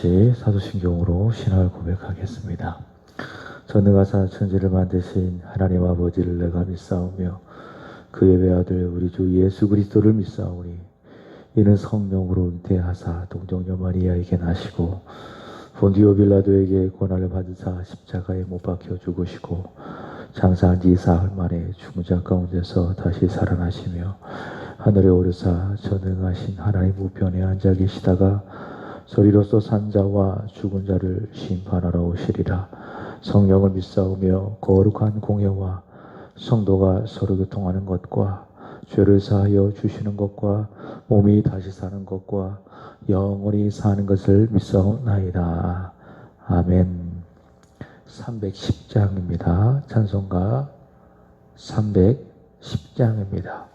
같이 사도신경으로 신앙을 고백하겠습니다. 전능하사 천지를 만드신 하나님 아버지를 내가 믿사오며 그의 외아들 우리 주 예수 그리스도를 믿사오니 이는 성령으로 잉태하사 동정녀 마리아에게 나시고 본디오 빌라도에게 고난을 받으사 십자가에 못 박혀 죽으시고 장사한 지 사흘 만에 죽은 자 가운데서 다시 살아나시며 하늘에 오르사 전능하신 하나님 우편에 앉아 계시다가 소리로서 산자와 죽은 자를 심판하러 오시리라. 성령을 믿사오며 거룩한 공예와 성도가 서로 교통하는 것과 죄를 사하여 주시는 것과 몸이 다시 사는 것과 영원히 사는 것을 믿사옵나이다. 아멘. 310장입니다. 찬송가 310장입니다.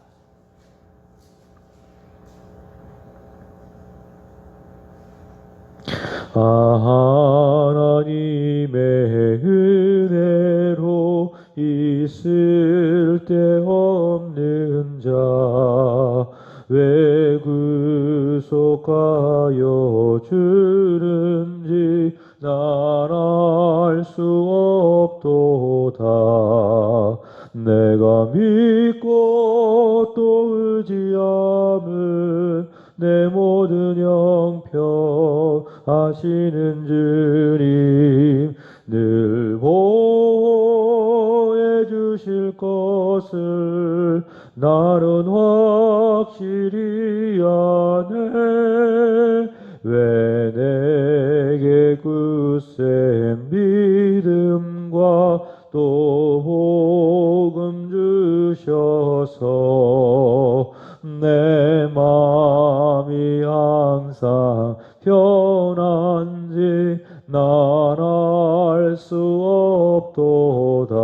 하나님의 은혜로 있을 데 없는 자 왜 구속하여 주는지 난 알 수 없도다. 내가 믿고 또 의지함은 내 모든 형편 하시는 주님 늘 보호해 주실 것을 나는 확실히 아네. 왜 내게 굳센 믿음과 또 복음 주셔서 내 마음이 항상 편한지 난 알 수 없도다.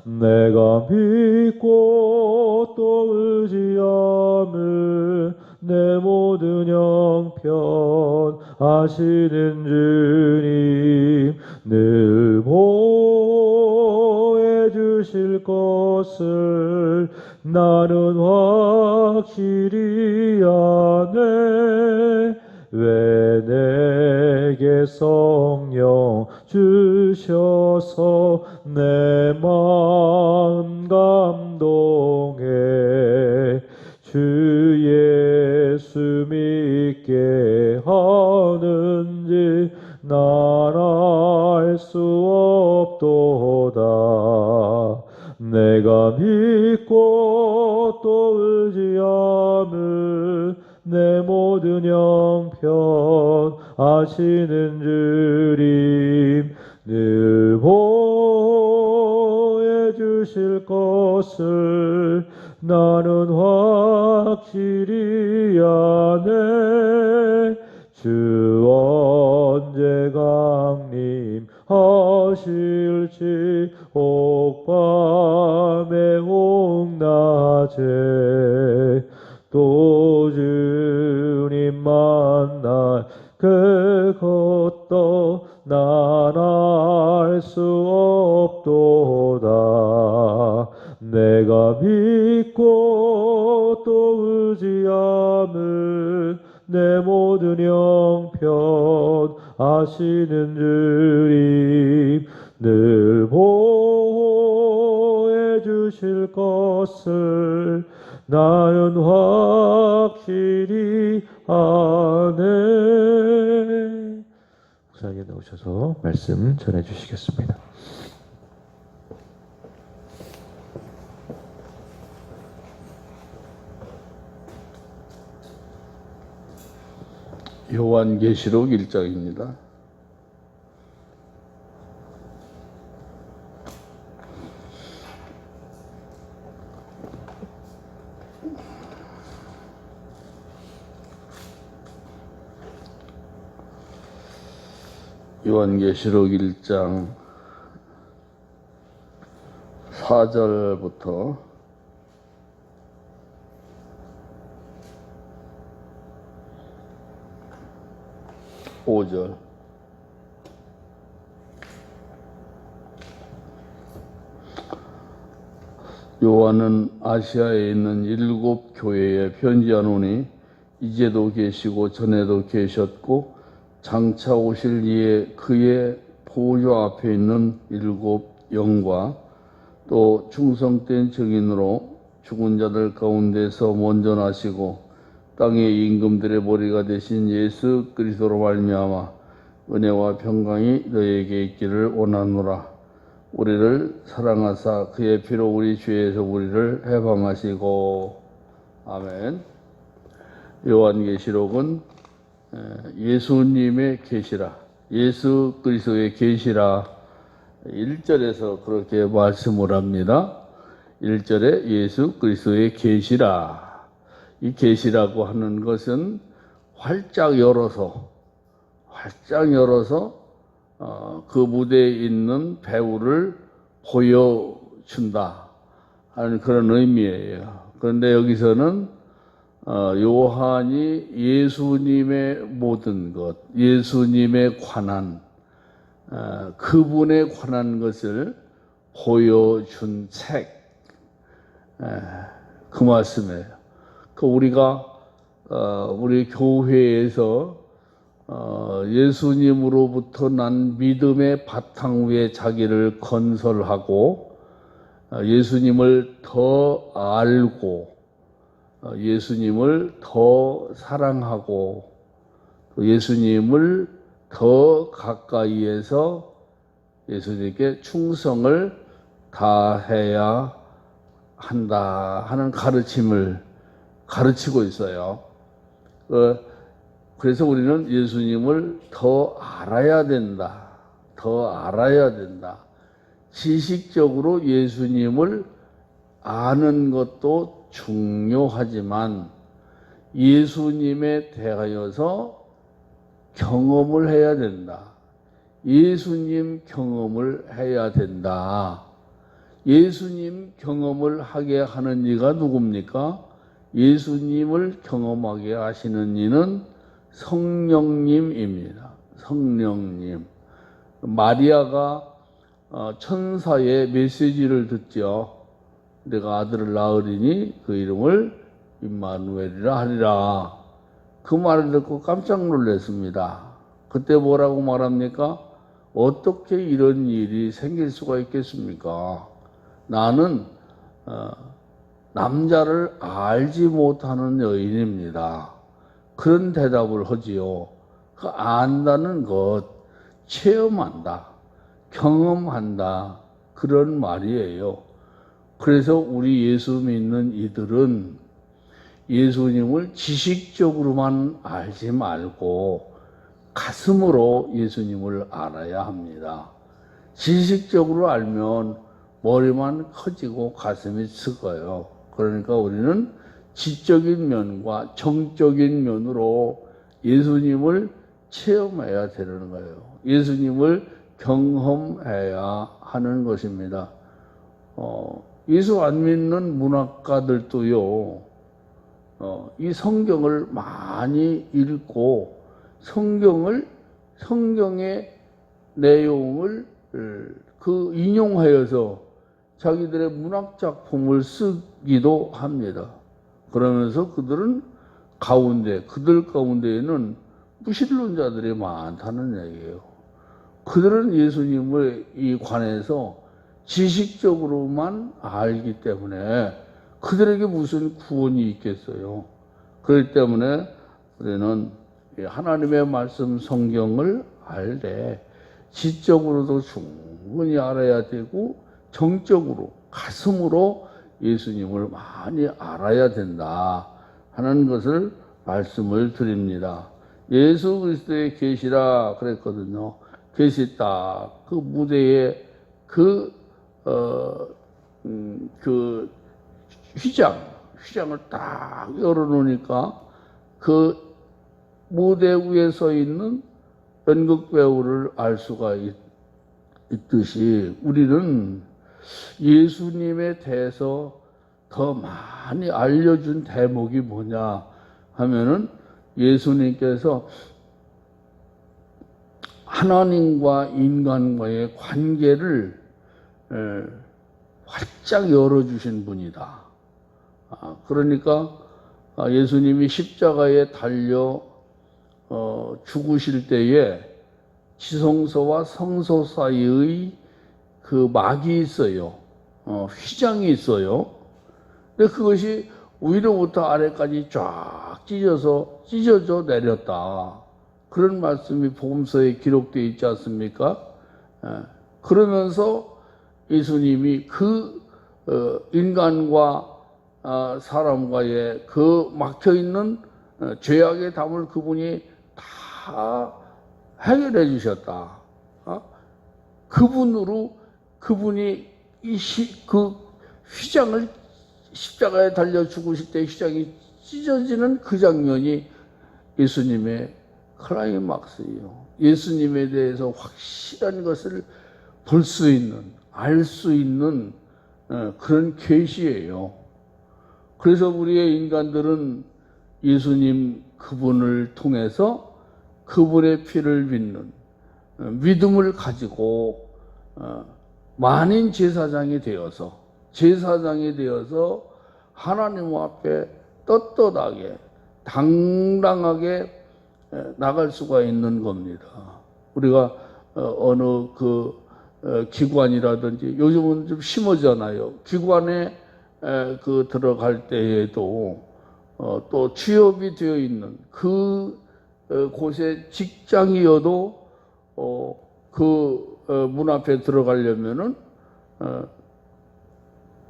내가 믿고 또 의지함을 내 모든 형편 아시는 주님 늘 보호해 주실 것을 나는 확실히 아네. 왜 내게 성령 주셔서 내 마음 감동해 주 예수 믿게 하는지 난 알 수 없도다. 내가 믿고 또 의지함을 내 모든 형편 아시는 주님 늘 보호해 주실 것을 나는 확실히 아네. 주 언제 강림하실지 혹밤에 혹낮에 또 주님 만날 그것도 난 알 수 없도다. 내가 믿고 또 의지함을 내 모든 형편 아시는 주님 늘 보호해 주실 것을 나는 확실히 아네. 목사님 나오셔서 말씀 전해 주시겠습니다. 요한계시록 1장입니다. 요한계시록 1장 4절부터 5절. 요한은 아시아에 있는 7 교회에 편지하노니 이제도 계시고 전에도 계셨고 장차 오실 이에 그의 보좌 앞에 있는 7 영과 또 충성된 증인으로 죽은 자들 가운데서 먼저 나시고 땅의 임금들의 머리가 되신 예수 그리스도로 말미암아 은혜와 평강이 너에게 있기를 원하노라. 우리를 사랑하사 그의 피로 우리 죄에서 우리를 해방하시고. 아멘. 요한계시록은 예수님의 계시라, 예수 그리스도의 계시라 1절에서 그렇게 말씀을 합니다. 1절에 예수 그리스도의 계시라. 이 계시라고 하는 것은 활짝 열어서 그 무대에 있는 배우를 보여준다 하는 그런 의미예요. 그런데 여기서는 요한이 예수님의 모든 것, 예수님에 관한 그분에 관한 것을 보여준 책, 그 말씀이에요. 우리가 우리 교회에서 예수님으로부터 난 믿음의 바탕 위에 자기를 건설하고 예수님을 더 알고 예수님을 더 사랑하고 예수님을 더 가까이에서 예수님께 충성을 다해야 한다 하는 가르침을 가르치고 있어요. 그래서 우리는 예수님을 더 알아야 된다. 더 알아야 된다. 지식적으로 예수님을 아는 것도 중요하지만 예수님에 대하여서 경험을 해야 된다. 예수님 경험을 해야 된다. 예수님 경험을 하게 하는 이가 누굽니까? 예수님을 경험하게 하시는 이는 성령님입니다. 성령님. 마리아가 천사의 메시지를 듣죠. 내가 아들을 낳으리니 그 이름을 임마누엘이라 하리라. 그 말을 듣고 깜짝 놀랐습니다. 그때 뭐라고 말합니까? 어떻게 이런 일이 생길 수가 있겠습니까? 나는 남자를 알지 못하는 여인입니다. 그런 대답을 하지요. 그 안다는 것, 체험한다, 경험한다, 그런 말이에요. 그래서 우리 예수 믿는 이들은 예수님을 지식적으로만 알지 말고 가슴으로 예수님을 알아야 합니다. 지식적으로 알면 머리만 커지고 가슴이 썩어요. 그러니까 우리는 지적인 면과 정적인 면으로 예수님을 체험해야 되는 거예요. 예수님을 경험해야 하는 것입니다. 예수 안 믿는 문학가들도요, 이 성경을 많이 읽고 성경의 내용을 인용하여서 자기들의 문학 작품을 쓰기도 합니다. 그러면서 그들 가운데에는 무신론자들이 많다는 얘기예요. 그들은 예수님을 이 관해서 지식적으로만 알기 때문에 그들에게 무슨 구원이 있겠어요. 그렇기 때문에 우리는 하나님의 말씀 성경을 알 때 지적으로도 충분히 알아야 되고 정적으로 가슴으로 예수님을 많이 알아야 된다 하는 것을 말씀을 드립니다. 예수 그리스도의 계시라 그랬거든요. 계시 딱 그 무대에 그 휘장을 딱 열어놓으니까 그 무대 위에 서 있는 연극 배우를 알 수가 있듯이 우리는 예수님에 대해서 더 많이 알려준 대목이 뭐냐 하면은 예수님께서 하나님과 인간과의 관계를 활짝 열어주신 분이다. 그러니까 예수님이 십자가에 달려 죽으실 때에 지성소와 성소 사이의 그 막이 있어요. 휘장이 있어요. 근데 그것이 위로부터 아래까지 쫙 찢어져 내렸다. 그런 말씀이 복음서에 기록되어 있지 않습니까? 그러면서 예수님이 그 인간과 사람과의 그 막혀있는 죄악의 담을 그분이 다 해결해 주셨다. 그분이 그 휘장을 십자가에 달려 죽으실 때 휘장이 찢어지는 그 장면이 예수님의 클라이막스예요. 예수님에 대해서 확실한 것을 볼 수 있는, 알 수 있는 그런 계시예요. 그래서 우리의 인간들은 예수님 그분을 통해서 그분의 피를 믿는 믿음을 가지고 만인 제사장이 되어서 하나님 앞에 떳떳하게 당당하게 나갈 수가 있는 겁니다. 우리가 어느 기관이라든지 요즘은 좀 심하잖아요. 기관에 들어갈 때에도 또 취업이 되어 있는 곳에 직장이어도 문 앞에 들어가려면은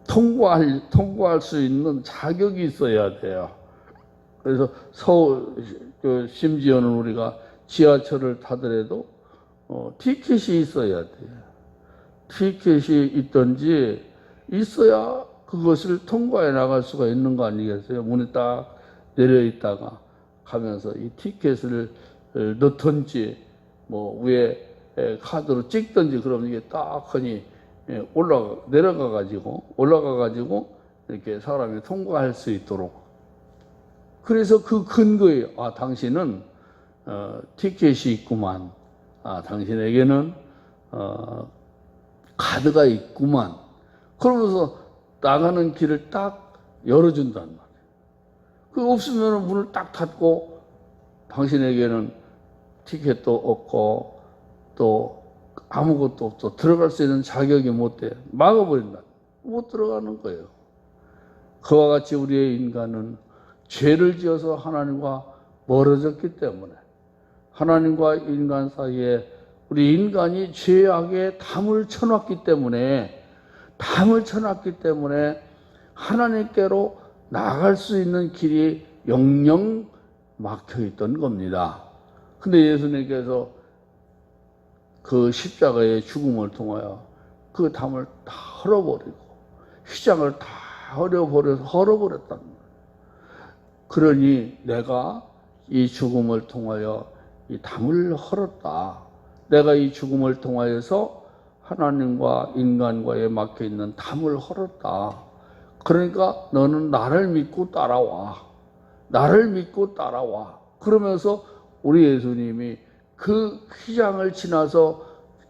통과할 수 있는 자격이 있어야 돼요. 그래서 심지어는 우리가 지하철을 타더라도 티켓이 있어야 돼요. 티켓이 있든지 있어야 그것을 통과해 나갈 수가 있는 거 아니겠어요? 문에 딱 내려 있다가 가면서 이 티켓을 넣든지 위에 카드로 찍든지 그러면 이게 딱 하니 올라가 가지고 이렇게 사람이 통과할 수 있도록. 그래서 그 근거에 당신은 티켓이 있구만. 당신에게는 카드가 있구만. 그러면서 나가는 길을 딱 열어준단 말이에요. 그 없으면 문을 딱 닫고 당신에게는 티켓도 없고 또 아무것도 없어. 들어갈 수 있는 자격이 못 돼. 막아버린다. 못 들어가는 거예요. 그와 같이 우리의 인간은 죄를 지어서 하나님과 멀어졌기 때문에 하나님과 인간 사이에 우리 인간이 죄악에 담을 쳐놨기 때문에 하나님께로 나갈 수 있는 길이 영영 막혀 있던 겁니다. 근데 예수님께서 그 십자가의 죽음을 통하여 그 담을 다 헐어버리고 휘장을 다 헐어버렸단 말이에요. 그러니 내가 이 죽음을 통하여 이 담을 헐었다. 내가 이 죽음을 통하여서 하나님과 인간과에 막혀 있는 담을 헐었다. 그러니까 너는 나를 믿고 따라와. 그러면서 우리 예수님이 그 휘장을 지나서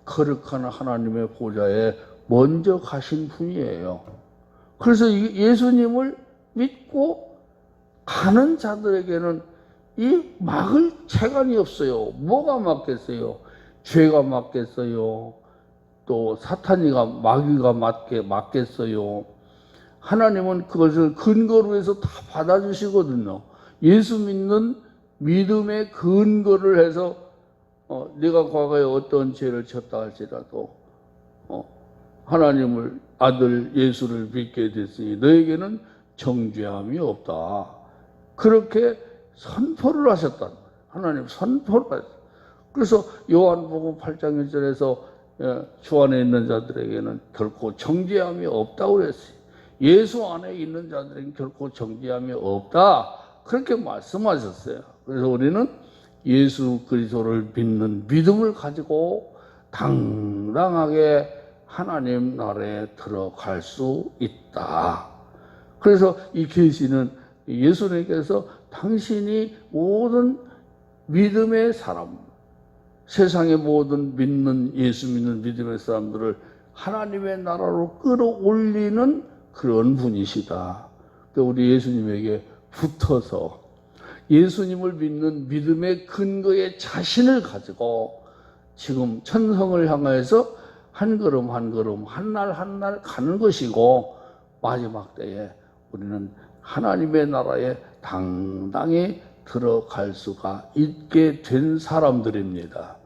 거룩한 하나님의 보좌에 먼저 가신 분이에요. 그래서 예수님을 믿고 가는 자들에게는 이 막을 재간이 없어요. 뭐가 막겠어요? 죄가 막겠어요? 또 사탄이가 마귀가 막겠어요? 하나님은 그것을 근거로 해서 다 받아주시거든요. 예수 믿는 믿음의 근거를 해서 네가 과거에 어떤 죄를 졌다 할지라도 하나님을 아들 예수를 믿게 됐으니 너에게는 정죄함이 없다. 그렇게 선포를 하셨단 말이에요. 하나님 선포를 하셨어요. 그래서 요한복음 8장 1절에서 주 안에 있는 자들에게는 결코 정죄함이 없다고 그랬어요. 예수 안에 있는 자들에게는 결코 정죄함이 없다. 그렇게 말씀하셨어요. 그래서 우리는 예수 그리스도를 믿는 믿음을 가지고 당당하게 하나님 나라에 들어갈 수 있다. 그래서 이 계시는 예수님께서 당신이 모든 믿음의 사람, 세상의 모든 예수 믿는 믿음의 사람들을 하나님의 나라로 끌어올리는 그런 분이시다. 우리 예수님에게 붙어서 예수님을 믿는 믿음의 근거의 자신을 가지고 지금 천성을 향해서 한 걸음 한 걸음, 한 날 한 날 가는 것이고, 마지막 때에 우리는 하나님의 나라에 당당히 들어갈 수가 있게 된 사람들입니다.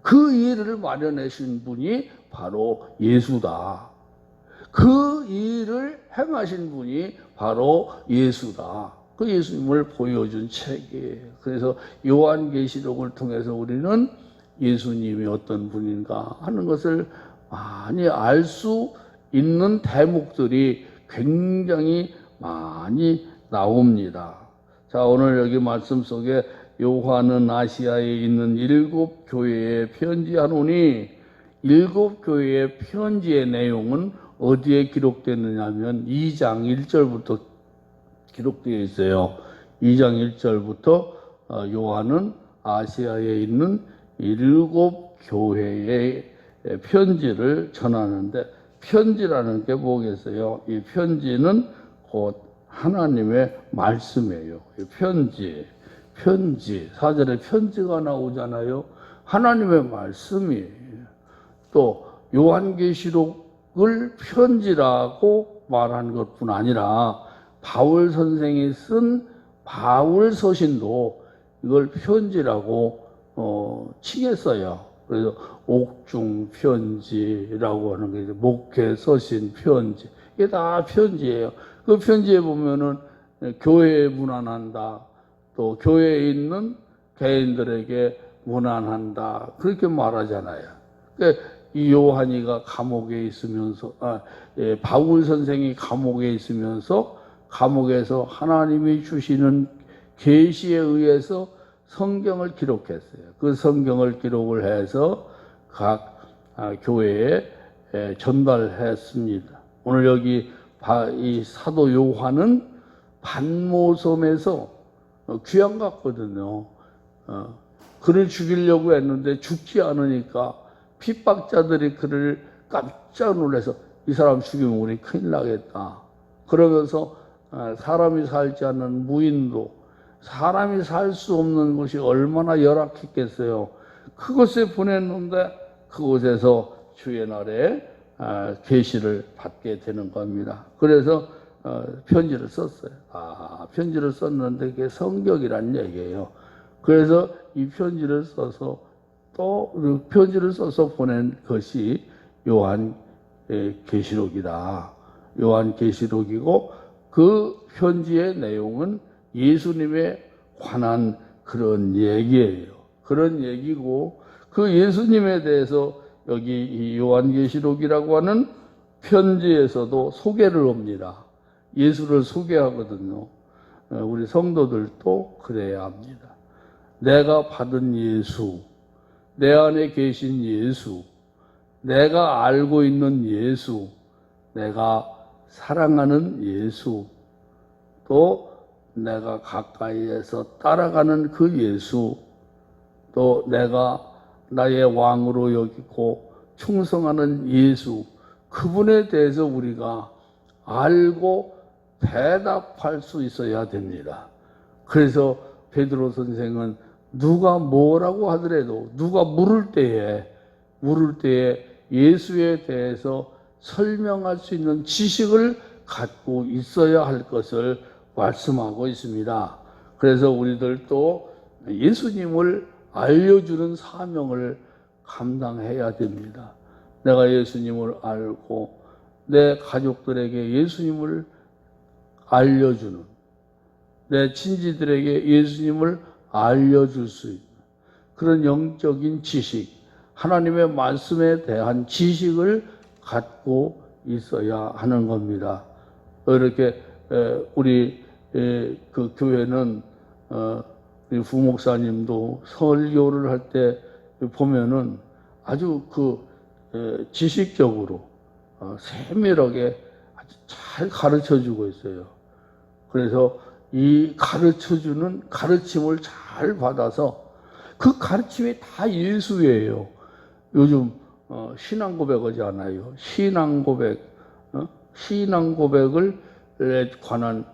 그 일을 마련하신 분이 바로 예수다. 그 일을 행하신 분이 바로 예수다. 그 예수님을 보여준 책이에요. 그래서 요한계시록을 통해서 우리는 예수님이 어떤 분인가 하는 것을 많이 알 수 있는 대목들이 굉장히 많이 나옵니다. 자, 오늘 여기 말씀 속에 요한은 아시아에 있는 7교회에 편지하노니, 7교회의 편지의 내용은 어디에 기록되느냐 하면 2장 1절부터 기록되어 있어요. 2장 1절부터 요한은 아시아에 있는 7교회의 편지를 전하는데, 편지라는 게 뭐겠어요? 이 편지는 곧 하나님의 말씀이에요. 편지, 4절에 편지가 나오잖아요. 하나님의 말씀이에요. 또 요한계시록을 편지라고 말한 것뿐 아니라 바울 선생이 쓴 바울 서신도 이걸 편지라고 칭했어요. 그래서 옥중 편지라고 하는 게 목회 서신 편지, 이게 다 편지예요. 그 편지에 보면은 교회에 문안한다, 또 교회에 있는 개인들에게 문안한다, 그렇게 말하잖아요. 그러니까 이 요한이가 감옥에 있으면서, 바울 선생이 감옥에 있으면서 감옥에서 하나님이 주시는 계시에 의해서 성경을 기록했어요. 그 성경을 기록을 해서 각 교회에 전달했습니다. 오늘 여기 이 사도 요한은 반모섬에서 귀양갔거든요. 그를 죽이려고 했는데 죽지 않으니까 핍박자들이 그를 깜짝 놀라서 이 사람 죽이면 우리 큰일 나겠다. 그러면서 사람이 살지 않는 무인도, 사람이 살 수 없는 곳이 얼마나 열악했겠어요. 그곳에 보냈는데 그곳에서 주의 날에 계시를 받게 되는 겁니다. 그래서 편지를 썼어요. 편지를 썼는데 그게 성경이란 얘기예요. 그래서 이 편지를 써서 또 편지를 써서 보낸 것이 요한계시록이다. 요한계시록이고, 그 편지의 내용은 예수님에 관한 그런 얘기예요. 그런 얘기고, 그 예수님에 대해서 여기 이 요한계시록이라고 하는 편지에서도 소개를 합니다. 예수를 소개하거든요. 우리 성도들도 그래야 합니다. 내가 받은 예수, 내 안에 계신 예수, 내가 알고 있는 예수, 내가 사랑하는 예수, 또 내가 가까이에서 따라가는 그 예수, 또 내가 나의 왕으로 여기고 충성하는 예수, 그분에 대해서 우리가 알고 대답할 수 있어야 됩니다. 그래서 베드로 선생은 누가 뭐라고 하더라도, 누가 물을 때에 예수에 대해서 설명할 수 있는 지식을 갖고 있어야 할 것을 말씀하고 있습니다. 그래서 우리들도 예수님을 알려주는 사명을 감당해야 됩니다. 내가 예수님을 알고 내 가족들에게 예수님을 알려주는, 내 친지들에게 예수님을 알려줄 수 있는 그런 영적인 지식, 하나님의 말씀에 대한 지식을 갖고 있어야 하는 겁니다. 이렇게 우리 그 교회는 우리 부목사님도 설교를 할 때 보면은 아주 그 지식적으로 세밀하게 아주 잘 가르쳐 주고 있어요. 그래서 이 가르쳐주는 가르침을 잘 받아서 그 가르침이 다 예수예요. 요즘 신앙 고백하지 않아요. 신앙 고백을 관한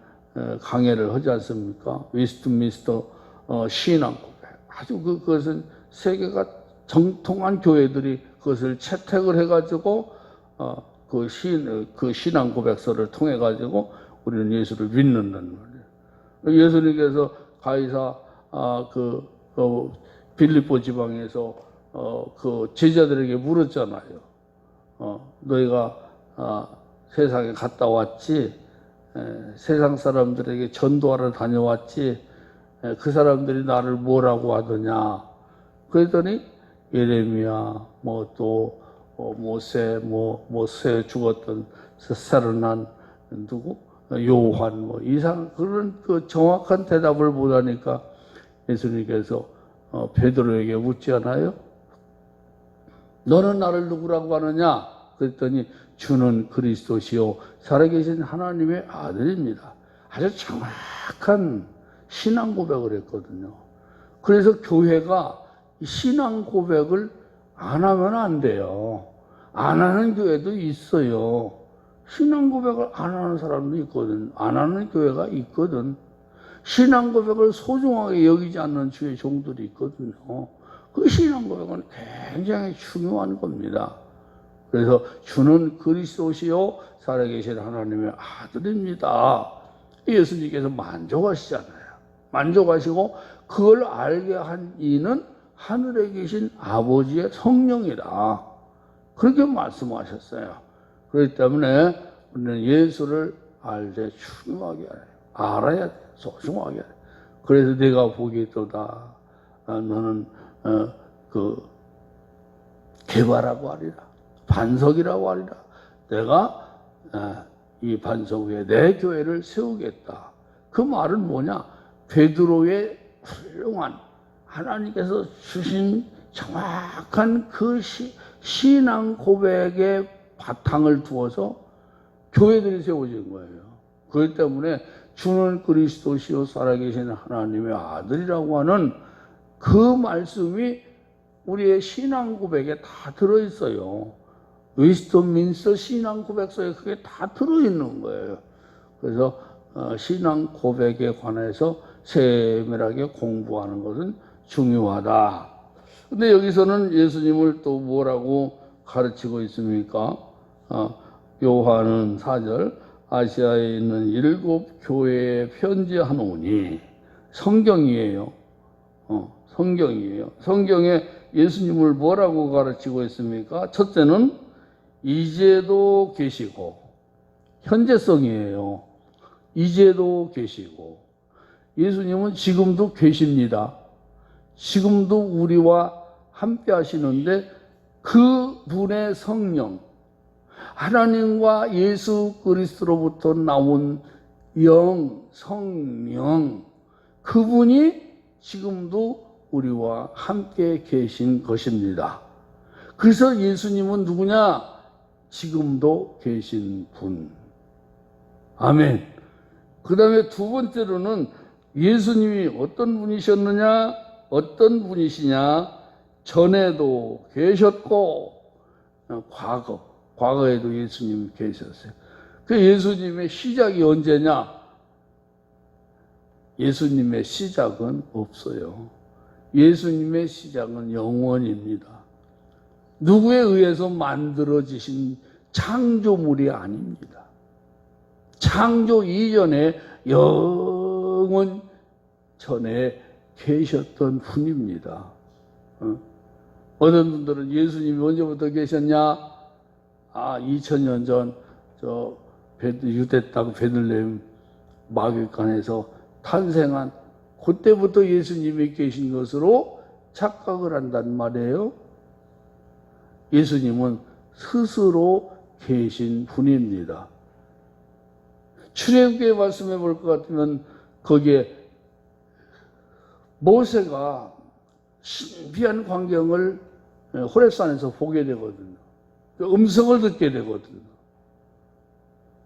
강해를 하지 않습니까? 웨스트민스터 신앙 고백. 아주 그것은 세계가 정통한 교회들이 그것을 채택을 해가지고 그 신앙 고백서를 통해 가지고 우리는 예수를 믿는단 말이에요. 예수님께서 가이사 빌립보 지방에서 그 제자들에게 물었잖아요. 너희가 세상에 갔다 왔지? 세상 사람들에게 전도하러 다녀왔지? 그 사람들이 나를 뭐라고 하더냐? 그랬더니 예레미야, 또 모세, 모세 죽었던 살아난 누구? 요한, 그런 그 정확한 대답을 못하니까 예수님께서 베드로에게 묻지 않아요? 너는 나를 누구라고 하느냐? 그랬더니 주는 그리스도시요 살아계신 하나님의 아들입니다. 아주 정확한 신앙 고백을 했거든요. 그래서 교회가 신앙 고백을 안 하면 안 돼요. 안 하는 교회도 있어요. 신앙 고백을 안 하는 사람도 있거든. 안 하는 교회가 있거든. 신앙 고백을 소중하게 여기지 않는 주의 종들이 있거든요. 그 신앙 고백은 굉장히 중요한 겁니다. 그래서 주는 그리스도시요 살아계신 하나님의 아들입니다. 예수님께서 만족하시잖아요. 만족하시고 그걸 알게 한 이는 하늘에 계신 아버지의 성령이다. 그렇게 말씀하셨어요. 그렇기 때문에 우리는 예수를 알되 중요하게 알아야 돼. 소중하게. 그래서 내가 보기에도다. 너는 개바라고 하리라. 반석이라고 하리라. 내가 이 반석 위에 내 교회를 세우겠다. 그 말은 뭐냐? 베드로의 훌륭한 하나님께서 주신 정확한 그 신앙 고백의 바탕을 두어서 교회들이 세워진 거예요. 그렇기 때문에 주는 그리스도시요 살아계신 하나님의 아들이라고 하는 그 말씀이 우리의 신앙 고백에 다 들어있어요. 웨스트민스터 신앙 고백서에 그게 다 들어있는 거예요. 그래서 신앙 고백에 관해서 세밀하게 공부하는 것은 중요하다. 근데 여기서는 예수님을 또 뭐라고 가르치고 있습니까? 요한은 4절 아시아에 있는 7 교회에 편지하노니 성경이에요. 성경이에요. 성경에 예수님을 뭐라고 가르치고 있습니까? 첫째는 이제도 계시고 현재성이에요. 이제도 계시고 예수님은 지금도 계십니다. 지금도 우리와 함께 하시는데 그 분의 성령, 하나님과 예수 그리스도로부터 나온 영, 성령, 그분이 지금도 우리와 함께 계신 것입니다. 그래서 예수님은 누구냐? 지금도 계신 분. 아멘. 그 다음에 두 번째로는 예수님이 어떤 분이셨느냐? 어떤 분이시냐? 전에도 계셨고 과거에도 예수님이 계셨어요. 그 예수님의 시작이 언제냐? 예수님의 시작은 없어요. 예수님의 시작은 영원입니다. 누구에 의해서 만들어지신 창조물이 아닙니다. 창조 이전에 영원 전에 계셨던 분입니다. 어떤 분들은 예수님이 언제부터 계셨냐? 2000년 전 유대 땅 베들레헴 마귀간에서 탄생한 그때부터 예수님이 계신 것으로 착각을 한단 말이에요. 예수님은 스스로 계신 분입니다. 출애굽기에 말씀해 볼 것 같으면 거기에 모세가 신비한 광경을 호렙산에서 보게 되거든요. 음성을 듣게 되거든요.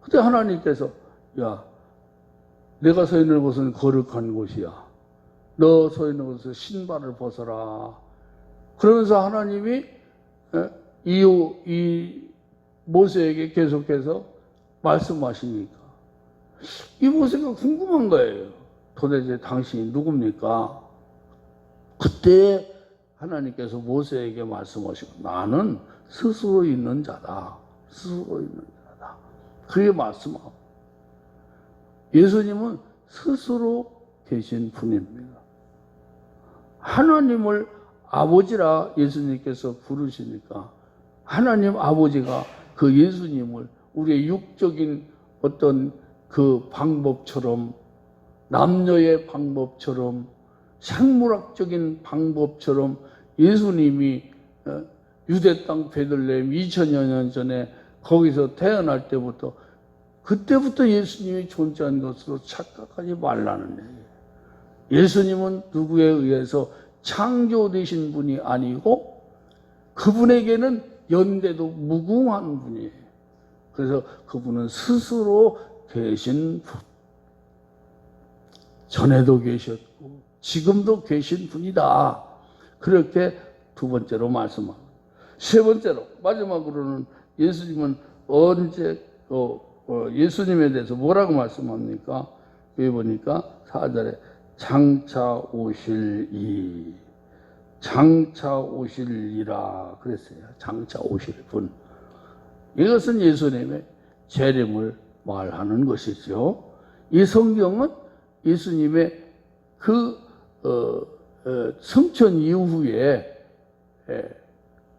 그때 하나님께서 야, 내가 서 있는 곳은 거룩한 곳이야. 너 서 있는 곳에서 신발을 벗어라. 그러면서 하나님이 이 모세에게 계속해서 말씀하시니까 이 모세가 궁금한 거예요. 도대체 당신이 누굽니까? 그때 하나님께서 모세에게 말씀하시고 나는 스스로 있는 자다. 스스로 있는 자다. 그게 말씀하고 예수님은 스스로 계신 분입니다. 하나님을 아버지라 예수님께서 부르시니까 하나님 아버지가 그 예수님을 우리의 육적인 어떤 그 방법처럼 남녀의 방법처럼 생물학적인 방법처럼 예수님이 유대 땅 베들레헴 2000여 년 전에 거기서 태어날 때부터 그때부터 예수님이 존재한 것으로 착각하지 말라는 얘기예요. 예수님은 누구에 의해서 창조되신 분이 아니고 그분에게는 연대도 무궁한 분이에요. 그래서 그분은 스스로 계신 분. 전에도 계셨고 지금도 계신 분이다. 그렇게 두 번째로 말씀합니다. 세 번째로 마지막으로는 예수님은 언제 예수님에 대해서 뭐라고 말씀합니까? 여기 보니까 4절에 장차 오실 장차 오실이라 그랬어요. 장차 오실 분. 이것은 예수님의 재림을 말하는 것이죠. 이 성경은 예수님의 그 승천 이후에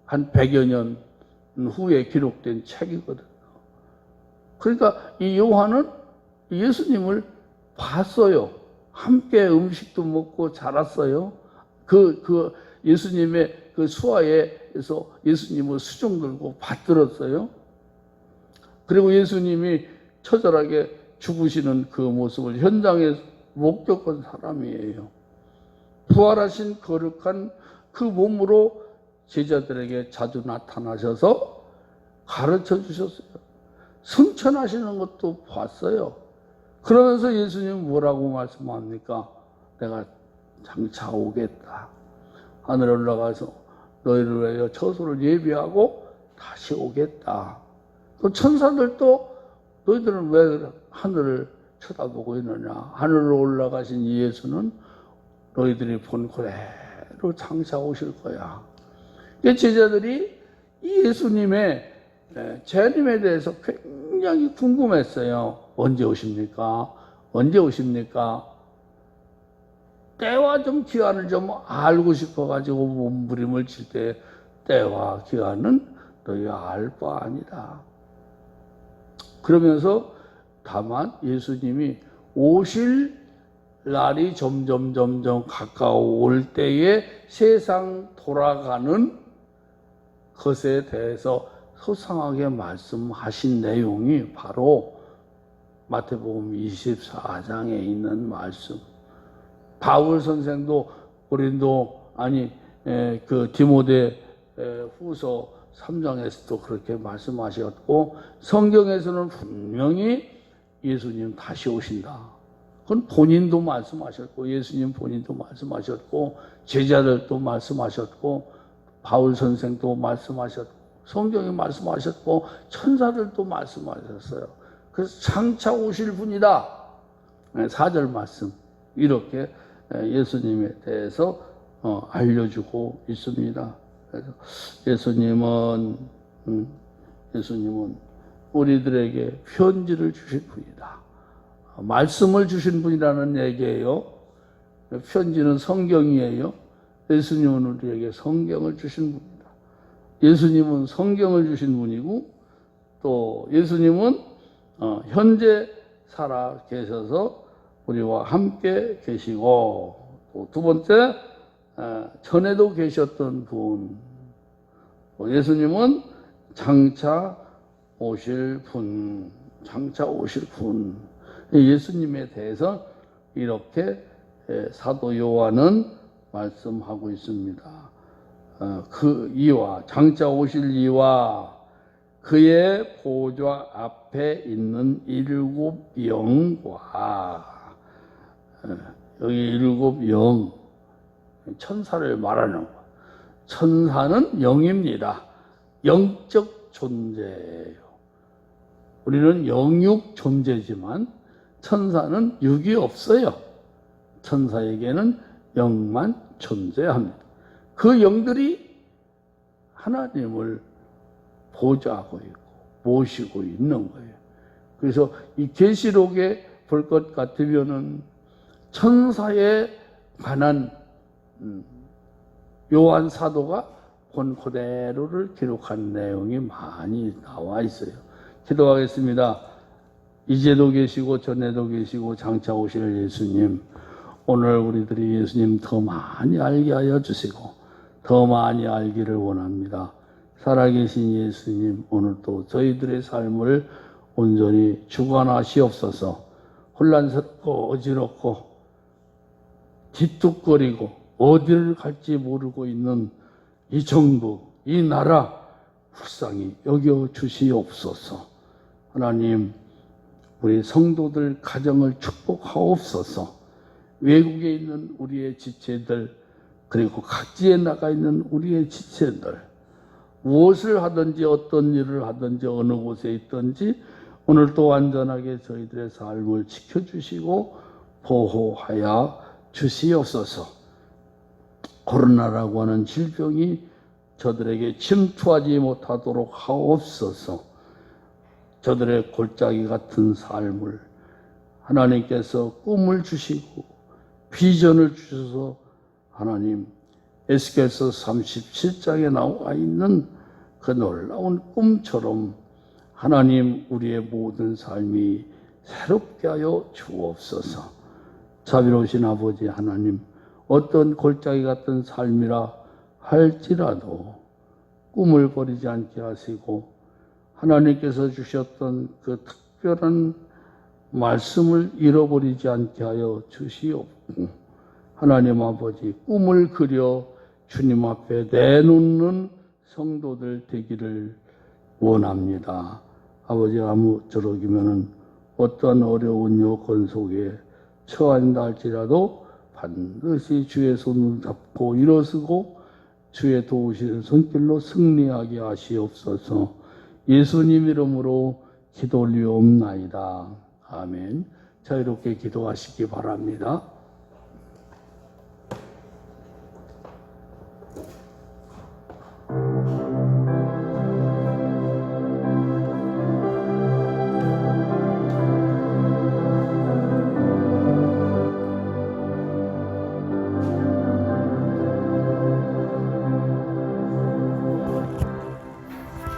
한 100여 년 후에 기록된 책이거든요. 그러니까 이 요한은 예수님을 봤어요. 함께 음식도 먹고 자랐어요. 그 예수님의 그 수하에서 예수님을 수종 들고 받들었어요. 그리고 예수님이 처절하게 죽으시는 그 모습을 현장에 목격한 사람이에요. 부활하신 거룩한 그 몸으로 제자들에게 자주 나타나셔서 가르쳐 주셨어요. 승천하시는 것도 봤어요. 그러면서 예수님은 뭐라고 말씀합니까? 내가 장차 오겠다. 하늘에 올라가서 너희를 위하여 처소를 예비하고 다시 오겠다. 또 천사들도 너희들은 왜 하늘을 쳐다보고 있느냐. 하늘로 올라가신 이 예수는 너희들이 본 그대로 장차 오실 거야. 제자들이 이 예수님의 재림에 대해서 굉장히 궁금했어요. 언제 오십니까? 언제 오십니까? 때와 좀 기한을 좀 알고 싶어가지고 몸부림을 칠 때 때와 기한은 너희가 알 바 아니다. 그러면서 다만 예수님이 오실 날이 점점 가까워올 때에 세상 돌아가는 것에 대해서 소상하게 말씀하신 내용이 바로 마태복음 24장에 있는 말씀. 바울 선생도 그 디모데 후서 3장에서도 그렇게 말씀하셨고 성경에서는 분명히 예수님 다시 오신다. 그건 본인도 말씀하셨고 예수님 본인도 말씀하셨고 제자들도 말씀하셨고 바울 선생도 말씀하셨고 성경이 말씀하셨고 천사들도 말씀하셨어요. 그래서 장차 오실 분이다. 4절 말씀 이렇게 예수님에 대해서 알려주고 있습니다. 그래서 예수님은 우리들에게 편지를 주신 분이다. 말씀을 주신 분이라는 얘기예요. 편지는 성경이에요. 예수님은 우리에게 성경을 주신 분이다. 예수님은 성경을 주신 분이고 또 예수님은 현재 살아 계셔서 우리와 함께 계시고 또 두 번째 전에도 계셨던 분. 예수님은 장차 오실 분. 장차 오실 분. 예수님에 대해서 이렇게 사도 요한은 말씀하고 있습니다. 그 이와 장차 오실 이와 그의 보좌 앞에 있는 7 영과 여기 7 영 천사를 말하는 것. 천사는 영입니다. 영적 존재예요. 우리는 영육 존재지만 천사는 육이 없어요. 천사에게는 영만 존재합니다. 그 영들이 하나님을 보좌하고 있고 모시고 있는 거예요. 그래서 이 계시록에 볼 것 같으면은 천사에 관한 요한 사도가 본 그대로를 기록한 내용이 많이 나와 있어요. 기도하겠습니다. 이제도 계시고 전에도 계시고 장차 오실 예수님, 오늘 우리들이 예수님 더 많이 알게 하여 주시고 더 많이 알기를 원합니다. 살아계신 예수님, 오늘도 저희들의 삶을 온전히 주관하시옵소서. 혼란스럽고 어지럽고 뒤뚝거리고 어디를 갈지 모르고 있는 이 정부, 이 나라 불쌍히 여겨 주시옵소서. 하나님, 우리 성도들 가정을 축복하옵소서. 외국에 있는 우리의 지체들, 그리고 각지에 나가 있는 우리의 지체들, 무엇을 하든지 어떤 일을 하든지 어느 곳에 있든지 오늘도 안전하게 저희들의 삶을 지켜주시고 보호하여 주시옵소서. 코로나라고 하는 질병이 저들에게 침투하지 못하도록 하옵소서. 저들의 골짜기 같은 삶을 하나님께서 꿈을 주시고 비전을 주셔서 하나님, 에스겔서 37장에 나와 있는 그 놀라운 꿈처럼 하나님, 우리의 모든 삶이 새롭게 하여 주옵소서. 자비로우신 아버지 하나님, 어떤 골짜기 같은 삶이라 할지라도 꿈을 버리지 않게 하시고 하나님께서 주셨던 그 특별한 말씀을 잃어버리지 않게 하여 주시옵고, 하나님 아버지, 꿈을 그려 주님 앞에 내놓는 성도들 되기를 원합니다. 아버지, 아무쪼록이면은 어떤 어려운 여건 속에 처한다 할지라도 반드시 주의 손을 잡고 일어서고 주의 도우시는 손길로 승리하게 하시옵소서. 예수님 이름으로 기도 올리옵나이다. 아멘. 자유롭게 기도하시기 바랍니다.